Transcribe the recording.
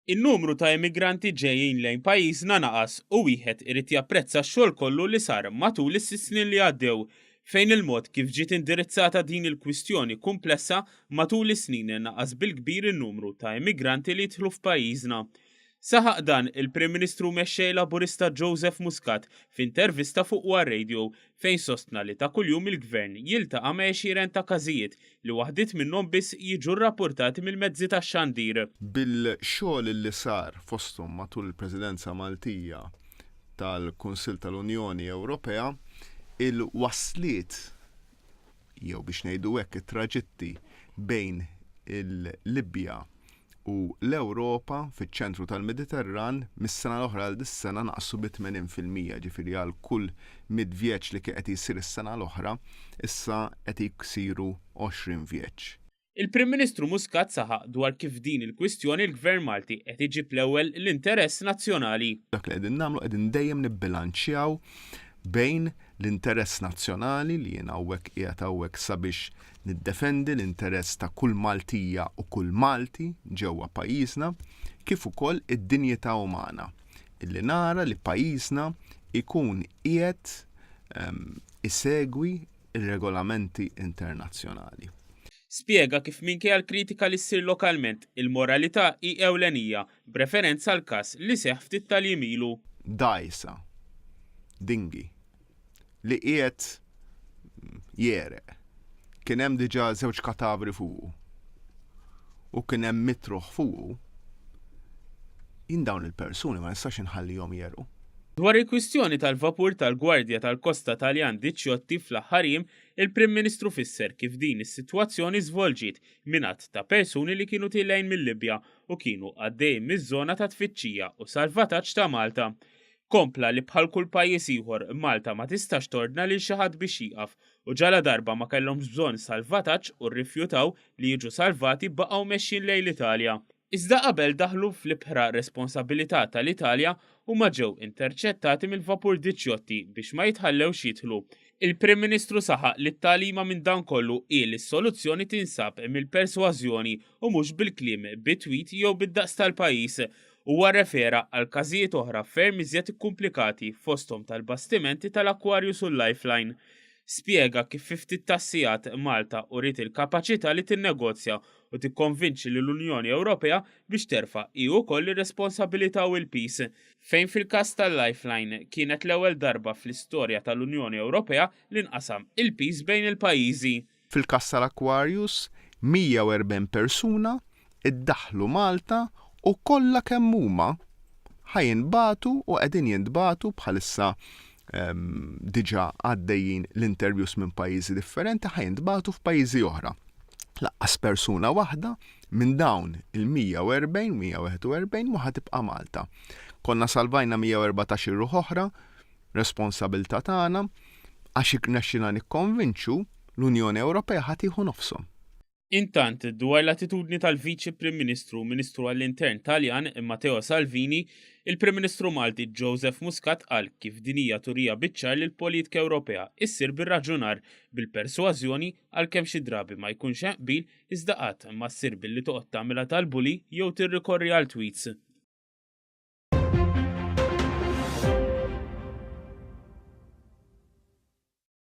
In-numru ta' immigranti ġejjin lejn pajjiżna naqas u wieħed irid japprezza x-xogħol kollu li sar matul is-6 snin li għaddew fejn il-mod kif ġiet indirizzata din il-kwistjoni komplessa matul is-snin naqas bil-kbir in-numru ta' immigranti li jidħlu f'pajjiżna. Saħaq dan il-Prim Ministru mexxej Laburista Joseph Muscat f'intervista fuq War Radio fejn sostna li ta' kuljum il-Gvern jiltaqa' ma' għexieren ta' każijiet li waħdiet minnhom biss jiġu rrappurtati mill-mezzi tax-xandir. Bil-xogħol li sar fosthom matul il-Presidenza Maltija tal-Kunsill tal-Unjoni Ewropea, il-wasliet jew biex ngħidu hekk it-traġitti bejn il-Libja u l-Ewropa fiċ-ċentru tal-Mediterran mis-sena l-oħra għal dis-sena naqsu b'80%, ġifieri għal kull 100 vjaġġ li qed jsir is-sena l-oħra, issa qed jsiru 20 vjaġġ. Il-Prim Ministru Muscat saħaq dwar kif din il-kwistjoni l-Gvern Malti qed iġib l-ewwel l-interess nazzjonali. Dak li qegħdin nagħmlu qegħdin dejjem nibbilanċjaw bejn l-interess nazzjonali li jien hawnhekk qiegħed hawnhekk sabiex niddefendi l-interess ta' kull Maltija u kull Malti ġewwa pajjiżna, kif ukoll id-dinjità umana illi nara li pajjiżna ikun qiegħed isegwi ir-regolamenti internazzjonali. Spjega kif minkejja l-kritika li ssir lokalment il-moralità hi ewlenija b'referenza għal każ li seħħ ftit tal-jimilu. Dajsa, dingi, li qiegħed jereq. Kien hemm diġà żewġ katavri fuqu u kien hemm mitruħ fuqu, jien dawn il-persuni ma nistax inħallihom jerqu. Dwar il-kwistjoni tal-vapur tal-Gwardja tal-Kosta Taljan Diċjotti fl-aħħar jiem, il-Prim Ministru fisser kif din is-sitwazzjoni żvolġiet mingħand ta' persuni li kienu tilgħin mill-Libja u kienu għaddejjin miż-żona ta' tfittxija u salvataġġ ta' Malta. Kompla li bħal kull pajjiż ieħor Malta ma tistax tordna lil xi ħadd biex jieqaf u ġala darba ma kellhomx bżonn salvataġġ u rrifjutaw li jiġu salvati baqgħu mexxin lejn l-Italja. Iżda qabel daħlu fl-ibħra responsabilità tal-Italja u ma ġew interċettati mill-vapur Diċjotti biex ma jitħallewx jidħlu. Il-Prim Ministru saħaq li t-tagħlima minn dan kollu hi li s-soluzzjoni tinsab mill-persważjoni u mhux bil-kliem bit-twit jew bid-daqs tal-pajjiż. Huwa refera għal każijiet oħra ferm iżjed ikkumplikati fosthom tal-bastimenti tal-Aquarius u l-Lifeline. Spjega kif fi ftit tas-sigħat Malta uriet il-kapaċità li tinnegozja u tikkonvinċi lill-Unjoni Ewropea biex terfa' hi wkoll ir-responsabilità u l-peace, fejn fil-każ tal-Lifeline kienet l-ewwel darba fl-istorja tal-Unjoni Ewropea li nqasam il-peace bejn il-pajjiżi. Fil-każ tal-Aquarius 140 persuna iddaħħlu Malta u kollha kemm huma ħajinbagħtu u qegħdin jintbagħtu bħalissa diġà għaddejjin l-interviews minn pajjiżi differenti ħajintbagħtu f'pajjiżi oħra. Laqqas persuna waħda minn dawn il-140-141 ma ħatibqa' Malta. Konna salvajna 114 ruħ oħra, responsabilità tagħna għax irnexxina nikkonvinċu l-Unjoni Ewropea ħatieħu nofshom. Intant, dwar l-attitudni tal-Viċi Prim Ministru Ministru għall-Intern Taljan Matteo Salvini, il-Prim Ministru Malti Joseph Muscat qal kif din hija turija biċ-ċar li l-politika Ewropea issir bir-raġunar bil-persważjoni għalkemm xi drabi ma jkunx hemm qbil iżda qatt ma ssir billi toqgħod tagħmilha tal-buli jew tirrikorri għal tweets.